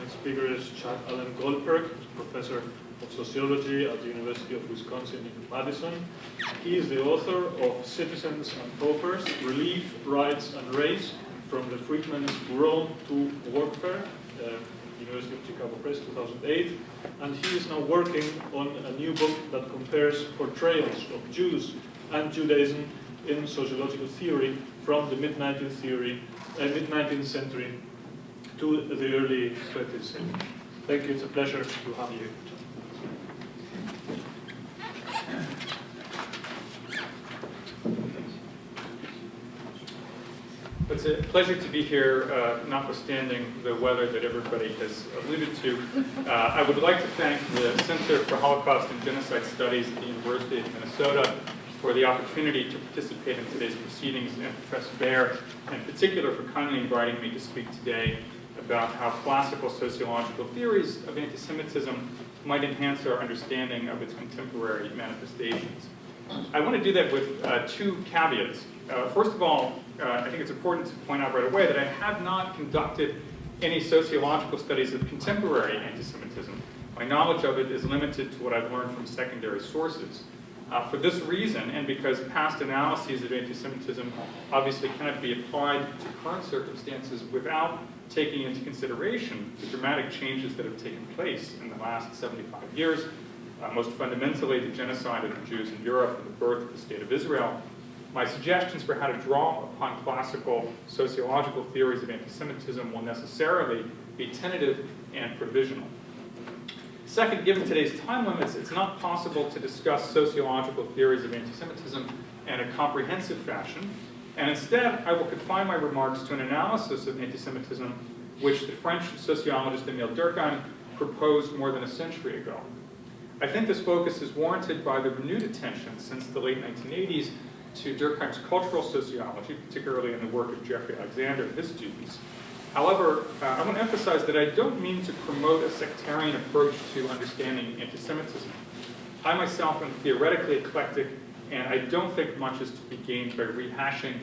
next speaker is Allan Goldberg, professor of sociology at the University of Wisconsin in Madison. He is the author of Citizens and Paupers, Relief, Rights and Race, from the Freedmen's Bureau to Warfare, University of Chicago Press, 2008. And he is now working on a new book that compares portrayals of Jews and Judaism in sociological theory from the mid-19th century to the early 20th century. Thank you. It's a pleasure to have you. It's a pleasure to be here, notwithstanding the weather that everybody has alluded to. I would like to thank the Center for Holocaust and Genocide Studies at the University of Minnesota for the opportunity to participate in today's proceedings, and Professor Baer in particular for kindly inviting me to speak today about how classical sociological theories of anti-Semitism might enhance our understanding of its contemporary manifestations. I want to do that with two caveats. First of all, I think it's important to point out right away that I have not conducted any sociological studies of contemporary anti-Semitism. My knowledge of it is limited to what I've learned from secondary sources. For this reason, and because past analyses of anti-Semitism obviously cannot be applied to current circumstances without taking into consideration the dramatic changes that have taken place in the last 75 years, most fundamentally the genocide of the Jews in Europe and the birth of the State of Israel, my suggestions for how to draw upon classical sociological theories of anti-Semitism will necessarily be tentative and provisional. Second, given today's time limits, it's not possible to discuss sociological theories of anti-Semitism in a comprehensive fashion, and instead I will confine my remarks to an analysis of anti-Semitism which the French sociologist Emile Durkheim proposed more than a century ago. I think this focus is warranted by the renewed attention since the late 1980s to Durkheim's cultural sociology, particularly in the work of Jeffrey Alexander and his students. However, I want to emphasize that I don't mean to promote a sectarian approach to understanding anti-Semitism. I myself am theoretically eclectic, and I don't think much is to be gained by rehashing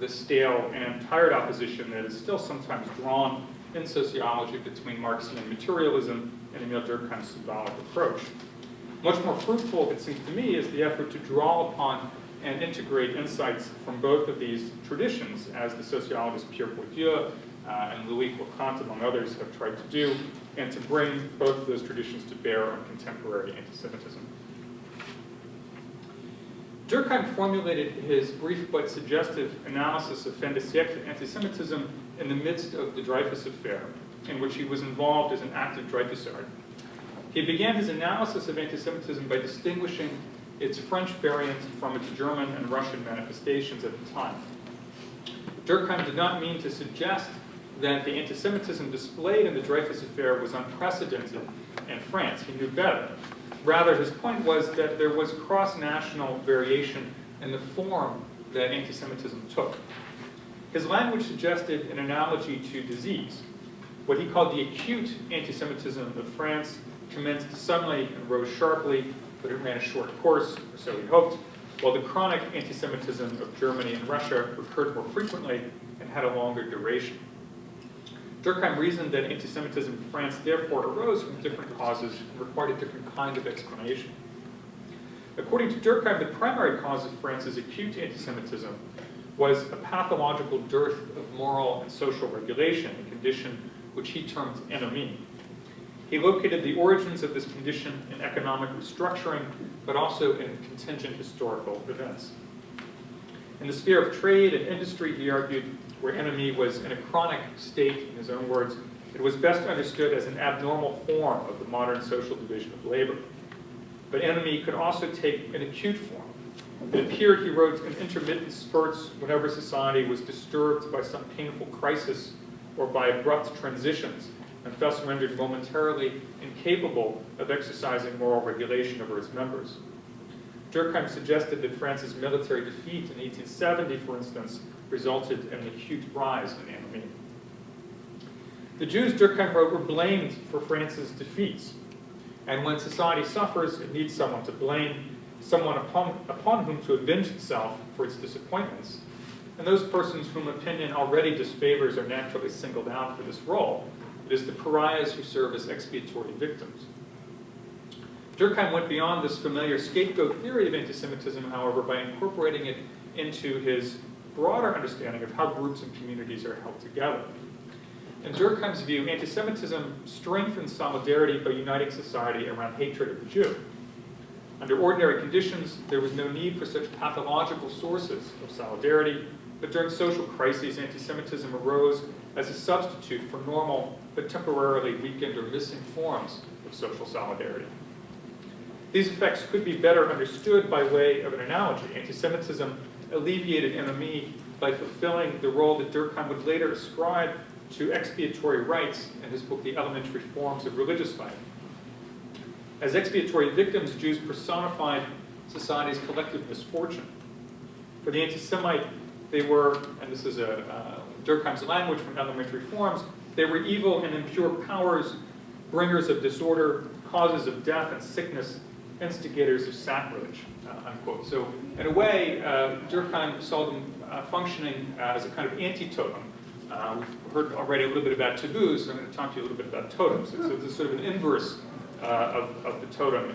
the stale and tired opposition that is still sometimes drawn in sociology between Marxian materialism and Emile Durkheim's symbolic approach. Much more fruitful, it seems to me, is the effort to draw upon and integrate insights from both of these traditions, as the sociologists Pierre Bourdieu and Louis Leconte, among others, have tried to do, and to bring both of those traditions to bear on contemporary anti-Semitism. Durkheim formulated his brief but suggestive analysis of fin de siècle anti-Semitism in the midst of the Dreyfus affair, in which he was involved as an active Dreyfusard. He began his analysis of anti-Semitism by distinguishing its French variant from its German and Russian manifestations at the time. Durkheim did not mean to suggest that the anti-Semitism displayed in the Dreyfus affair was unprecedented in France. He knew better. Rather, his point was that there was cross-national variation in the form that anti-Semitism took. His language suggested an analogy to disease. What he called the acute anti-Semitism of France commenced suddenly and rose sharply, but it ran a short course, or so he hoped, while the chronic anti-Semitism of Germany and Russia recurred more frequently and had a longer duration. Durkheim reasoned that anti-Semitism in France therefore arose from different causes and required a different kind of explanation. According to Durkheim, the primary cause of France's acute anti-Semitism was a pathological dearth of moral and social regulation, a condition which he termed ennemi. He located the origins of this condition in economic restructuring, but also in contingent historical events. In the sphere of trade and industry, he argued, where ennemi was in a chronic state, in his own words, it was best understood as an abnormal form of the modern social division of labor. But ennemi could also take an acute form. It appeared, he wrote, in intermittent spurts whenever society was disturbed by some painful crisis or by abrupt transitions, and thus rendered momentarily incapable of exercising moral regulation over its members. Durkheim suggested that France's military defeat in 1870, for instance, resulted in an acute rise in ennemi. The Jews, Durkheim wrote, were blamed for France's defeats, and when society suffers, it needs someone to blame, someone upon whom to avenge itself for its disappointments. And those persons whom opinion already disfavors are naturally singled out for this role. It is the pariahs who serve as expiatory victims. Durkheim went beyond this familiar scapegoat theory of anti-Semitism, however, by incorporating it into his broader understanding of how groups and communities are held together. In Durkheim's view, anti-Semitism strengthens solidarity by uniting society around hatred of the Jew. Under ordinary conditions, there was no need for such pathological sources of solidarity, but during social crises, anti-Semitism arose as a substitute for normal but temporarily weakened or missing forms of social solidarity. These effects could be better understood by way of an analogy. Anti-Semitism alleviated enemy by fulfilling the role that Durkheim would later ascribe to expiatory rites in his book, The Elementary Forms of Religious Life. As expiatory victims, Jews personified society's collective misfortune. For the anti-Semite, they were, and this is Durkheim's language from Elementary Forms, they were evil and impure powers, bringers of disorder, causes of death and sickness, instigators of sacrilege, unquote. So in a way, Durkheim saw them functioning as a kind of anti-totem. We've heard already a little bit about taboos, so I'm going to talk to you a little bit about totems. So it's sort of an inverse of the totem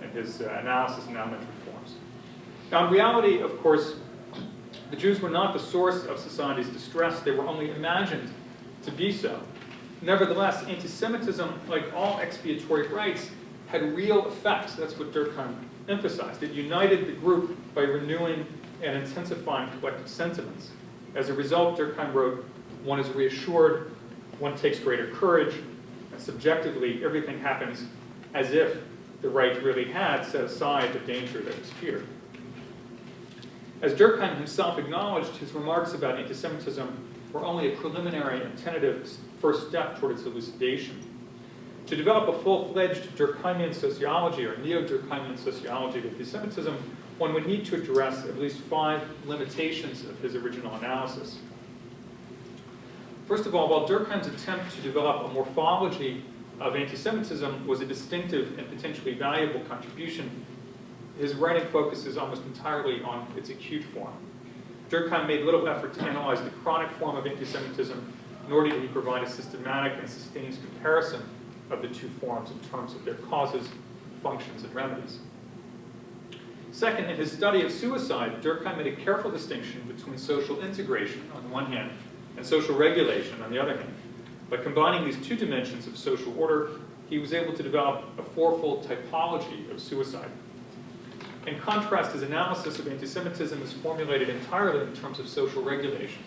in his analysis in Elementary Forms. Now in reality, of course, the Jews were not the source of society's distress. They were only imagined to be so. Nevertheless, anti-Semitism, like all expiatory rites, had real effects. That's what Durkheim emphasized. It united the group by renewing and intensifying collective sentiments. As a result, Durkheim wrote, one is reassured, one takes greater courage, and subjectively, everything happens as if the rite really had set aside the danger that was feared. As Durkheim himself acknowledged, his remarks about anti-Semitism were only a preliminary and tentative first step toward its elucidation. To develop a full-fledged Durkheimian sociology or neo-Durkheimian sociology of anti-Semitism, one would need to address at least 5 limitations of his original analysis. First of all, while Durkheim's attempt to develop a morphology of anti-Semitism was a distinctive and potentially valuable contribution, his writing focuses almost entirely on its acute form. Durkheim made little effort to analyze the chronic form of anti-Semitism, nor did he provide a systematic and sustained comparison of the two forms in terms of their causes, functions, and remedies. Second, in his study of suicide, Durkheim made a careful distinction between social integration on the one hand and social regulation on the other hand. By combining these two dimensions of social order, he was able to develop a fourfold typology of suicide. In contrast, his analysis of anti-Semitism is formulated entirely in terms of social regulation.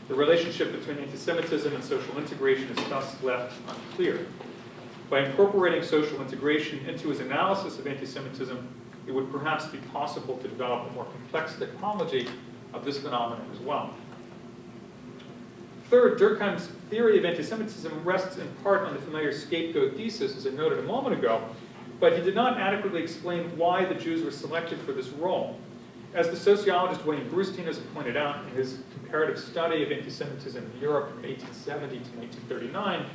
The relationship between anti-Semitism and social integration is thus left unclear. By incorporating social integration into his analysis of anti-Semitism, it would perhaps be possible to develop a more complex typology of this phenomenon as well. Third, Durkheim's theory of anti-Semitism rests in part on the familiar scapegoat thesis, as I noted a moment ago, but he did not adequately explain why the Jews were selected for this role. As the sociologist William Brustein has pointed out in his comparative study of anti-Semitism in Europe from 1870 to 1939,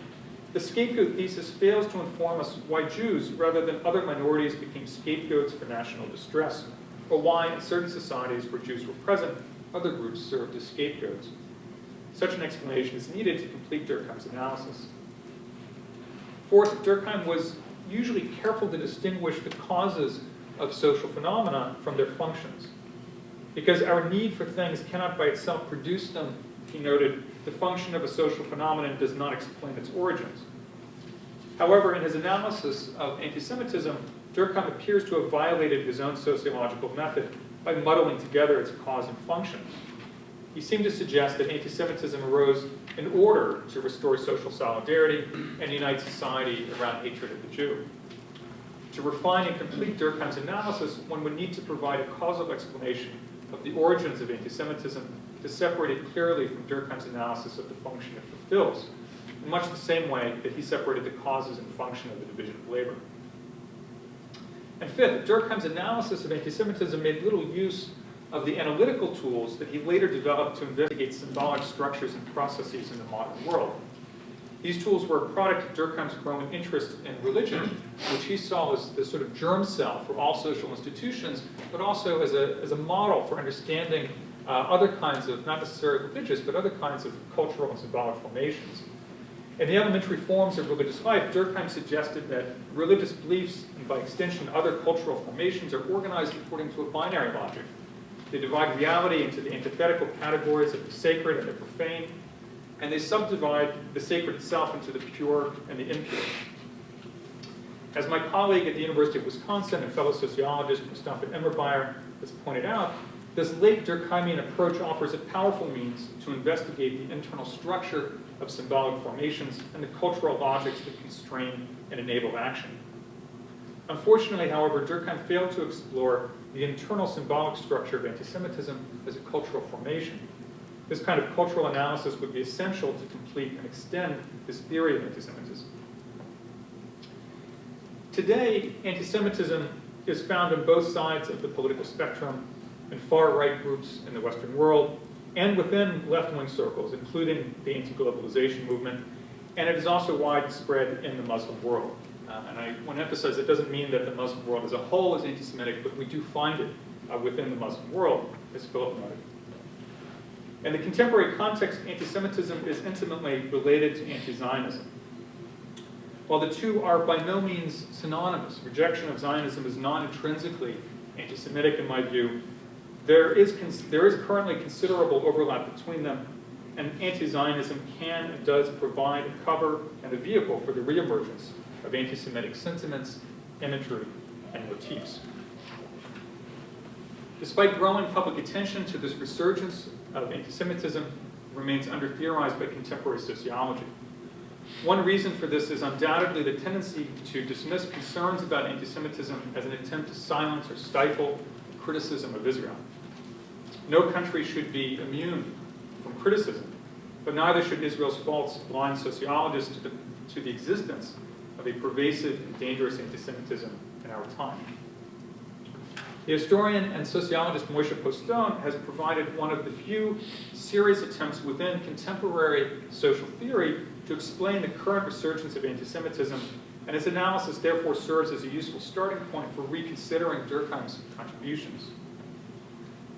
the scapegoat thesis fails to inform us why Jews, rather than other minorities, became scapegoats for national distress, or why, in certain societies where Jews were present, other groups served as scapegoats. Such an explanation is needed to complete Durkheim's analysis. Fourth, Durkheim was usually careful to distinguish the causes of social phenomena from their functions. Because our need for things cannot by itself produce them, he noted, the function of a social phenomenon does not explain its origins. However, in his analysis of anti-Semitism, Durkheim appears to have violated his own sociological method by muddling together its cause and function. He seemed to suggest that anti-Semitism arose in order to restore social solidarity and unite society around hatred of the Jew. To refine and complete Durkheim's analysis, one would need to provide a causal explanation of the origins of anti-Semitism to separate it clearly from Durkheim's analysis of the function it fulfills, in much the same way that he separated the causes and function of the division of labor. And fifth, Durkheim's analysis of anti-Semitism made little use of the analytical tools that he later developed to investigate symbolic structures and processes in the modern world. These tools were a product of Durkheim's growing interest in religion, which he saw as the sort of germ cell for all social institutions, but also as a model for understanding other kinds of, not necessarily religious, but other kinds of cultural and symbolic formations. In the elementary forms of religious life, Durkheim suggested that religious beliefs, and by extension other cultural formations, are organized according to a binary logic. They divide reality into the antithetical categories of the sacred and the profane, and they subdivide the sacred itself into the pure and the impure. As my colleague at the University of Wisconsin and fellow sociologist Mustafa Emmerbeyer has pointed out, this late Durkheimian approach offers a powerful means to investigate the internal structure of symbolic formations and the cultural logics that constrain and enable action. Unfortunately, however, Durkheim failed to explore the internal symbolic structure of anti-Semitism as a cultural formation. This kind of cultural analysis would be essential to complete and extend his theory of anti-Semitism. Today, anti-Semitism is found on both sides of the political spectrum, in far-right groups in the Western world, and within left-wing circles, including the anti-globalization movement, and it is also widespread in the Muslim world. And I want to emphasize it doesn't mean that the Muslim world as a whole is anti-Semitic, but we do find it within the Muslim world, as Philip noted. In the contemporary context, anti-Semitism is intimately related to anti-Zionism. While the two are by no means synonymous, rejection of Zionism is not intrinsically anti-Semitic in my view. There is currently considerable overlap between them, and anti-Zionism can and does provide a cover and a vehicle for the reemergence of anti-Semitic sentiments, imagery, and motifs. Despite growing public attention to this resurgence of anti-Semitism, it remains under-theorized by contemporary sociology. One reason for this is undoubtedly the tendency to dismiss concerns about anti-Semitism as an attempt to silence or stifle criticism of Israel. No country should be immune from criticism, but neither should Israel's faults blind sociologists to the existence of a pervasive and dangerous anti-Semitism in our time. The historian and sociologist Moshe Postone has provided one of the few serious attempts within contemporary social theory to explain the current resurgence of anti-Semitism, and his analysis therefore serves as a useful starting point for reconsidering Durkheim's contributions.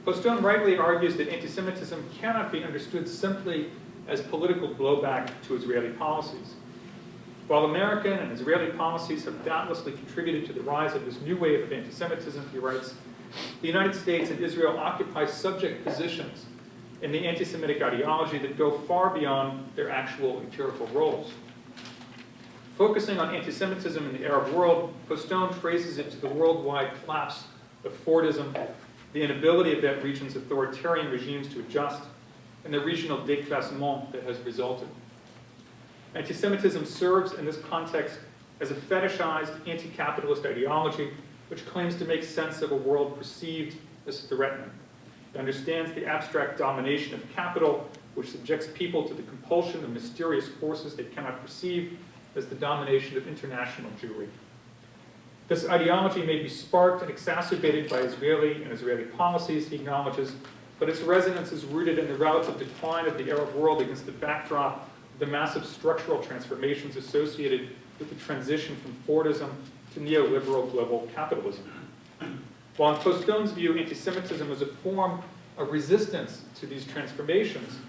Postone rightly argues that anti-Semitism cannot be understood simply as political blowback to Israeli policies. While American and Israeli policies have doubtlessly contributed to the rise of this new wave of anti-Semitism, he writes, the United States and Israel occupy subject positions in the anti-Semitic ideology that go far beyond their actual empirical roles. Focusing on anti-Semitism in the Arab world, Postone traces it to the worldwide collapse of Fordism, the inability of that region's authoritarian regimes to adjust, and the regional déclassement that has resulted. Anti-Semitism serves in this context as a fetishized anti-capitalist ideology which claims to make sense of a world perceived as threatening. It understands the abstract domination of capital, which subjects people to the compulsion of mysterious forces they cannot perceive, as the domination of international Jewry. This ideology may be sparked and exacerbated by Israeli and Israeli policies, he acknowledges, but its resonance is rooted in the relative decline of the Arab world against the backdrop of the massive structural transformations associated with the transition from Fordism to neoliberal global capitalism. While in Postone's view, anti-Semitism is a form of resistance to these transformations,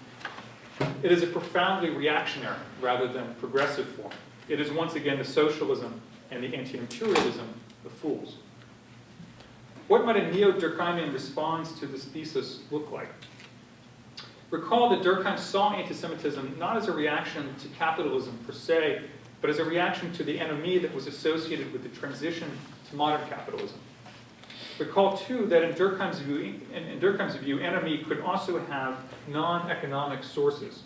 it is a profoundly reactionary rather than progressive form. It is once again the socialism and the anti-imperialism of fools. What might a neo-Durkheimian response to this thesis look like? Recall that Durkheim saw anti-Semitism not as a reaction to capitalism per se, but as a reaction to the enemy that was associated with the transition to modern capitalism. Recall, too, that in Durkheim's view, enemy could also have non-economic sources.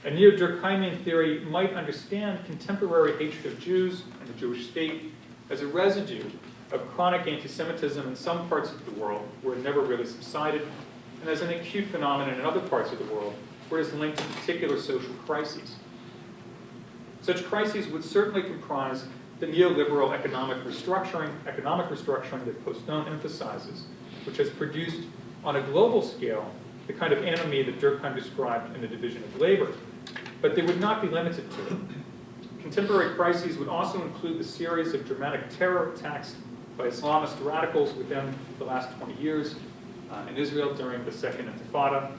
A neo-Durkheimian theory might understand contemporary hatred of Jews and the Jewish state as a residue of chronic anti-Semitism in some parts of the world where it never really subsided, and as an acute phenomenon in other parts of the world where it is linked to particular social crises. Such crises would certainly comprise the neoliberal economic restructuring that Postone emphasizes, which has produced on a global scale the kind of enemy that Durkheim described in the division of labor. But they would not be limited to it. Contemporary crises would also include the series of dramatic terror attacks by Islamist radicals within the last 20 years in Israel during the Second Intifada,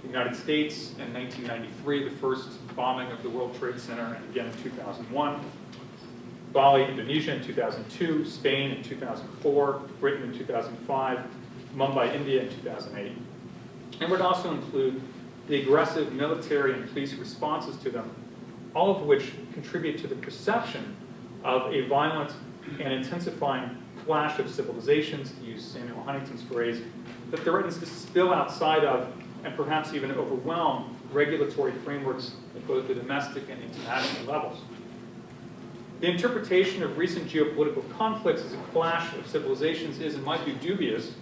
The United States in 1993, the first bombing of the World Trade Center, and again in 2001. Bali, Indonesia in 2002, Spain in 2004, Britain in 2005, Mumbai, India in 2008. And would also include the aggressive military and police responses to them, all of which contribute to the perception of a violent and intensifying clash of civilizations, to use Samuel Huntington's phrase, that threatens to spill outside of and perhaps even overwhelm regulatory frameworks at both the domestic and international levels. The interpretation of recent geopolitical conflicts as a clash of civilizations is, in my view, dubious,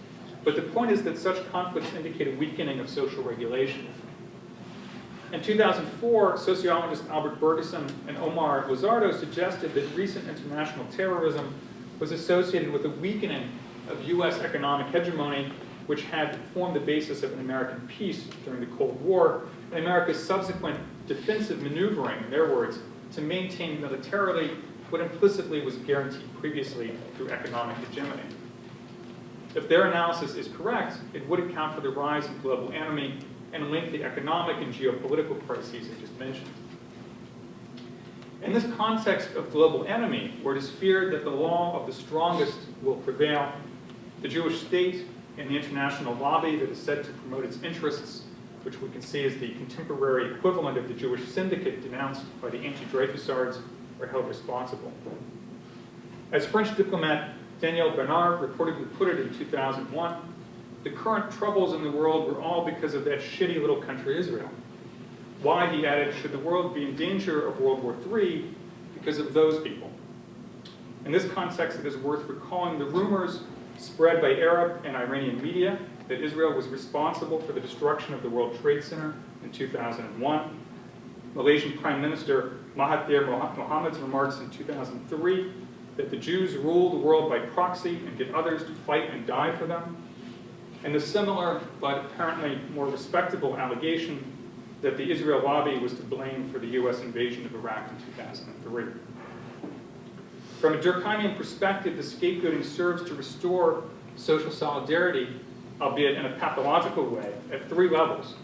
but the point is that such conflicts indicate a weakening of social regulation. In 2004, sociologists Albert Bergeson and Omar Lizardo suggested that recent international terrorism was associated with a weakening of US economic hegemony, which had formed the basis of an American peace during the Cold War, and America's subsequent defensive maneuvering, in their words, to maintain militarily what implicitly was guaranteed previously through economic hegemony. If their analysis is correct, it would account for the rise in global enemy and link the economic and geopolitical crises I just mentioned. In this context of global enemy, where it is feared that the law of the strongest will prevail, the Jewish state and the international lobby that is said to promote its interests, which we can see as the contemporary equivalent of the Jewish syndicate denounced by the anti-Dreyfusards, are held responsible. As French diplomat Daniel Bernard reportedly put it in 2001, the current troubles in the world were all because of that shitty little country Israel. Why, he added, should the world be in danger of World War III? Because of those people. In this context, it is worth recalling the rumors spread by Arab and Iranian media that Israel was responsible for the destruction of the World Trade Center in 2001. Malaysian Prime Minister Mahathir Mohamed's remarks in 2003 that the Jews rule the world by proxy and get others to fight and die for them. And the similar, but apparently more respectable allegation that the Israel lobby was to blame for the US invasion of Iraq in 2003. From a Durkheimian perspective, the scapegoating serves to restore social solidarity, albeit in a pathological way, at three levels.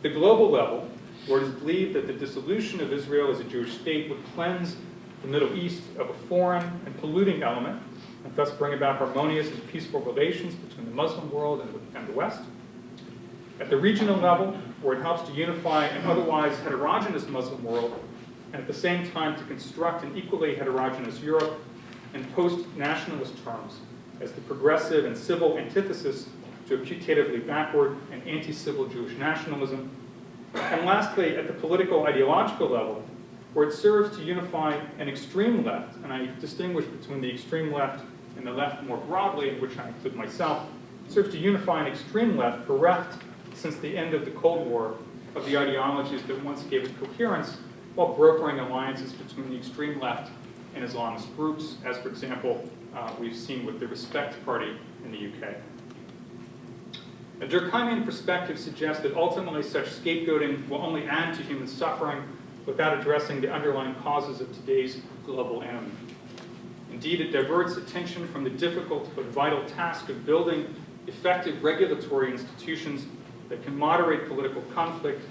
The global level, where it is believed that the dissolution of Israel as a Jewish state would cleanse the Middle East of a foreign and polluting element, and thus bring about harmonious and peaceful relations between the Muslim world and the West. At the regional level, where it helps to unify an otherwise heterogeneous Muslim world, and at the same time to construct an equally heterogeneous Europe in post-nationalist terms as the progressive and civil antithesis to a putatively backward and anti-civil Jewish nationalism. And lastly, at the political ideological level, where it serves to unify an extreme left, and I distinguish between the extreme left and the left more broadly, in which I include myself, serves to unify an extreme left bereft since the end of the Cold War of the ideologies that once gave it coherence, while brokering alliances between the extreme left and Islamist groups, as for example, we've seen with the Respect Party in the UK. A Durkheimian perspective suggests that ultimately such scapegoating will only add to human suffering without addressing the underlying causes of today's global enemy. Indeed, it diverts attention from the difficult but vital task of building effective regulatory institutions that can moderate political conflict,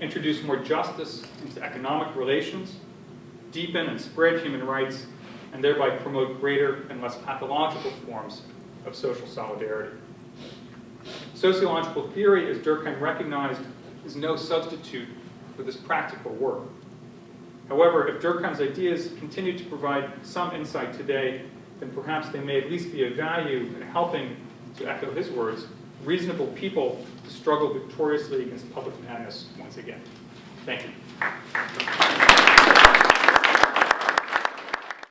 introduce more justice into economic relations, deepen and spread human rights, and thereby promote greater and less pathological forms of social solidarity. Sociological theory, as Durkheim recognized, is no substitute for this practical work. However, if Durkheim's ideas continue to provide some insight today, then perhaps they may at least be of value in helping, to echo his words, reasonable people to struggle victoriously against public madness once again. Thank you.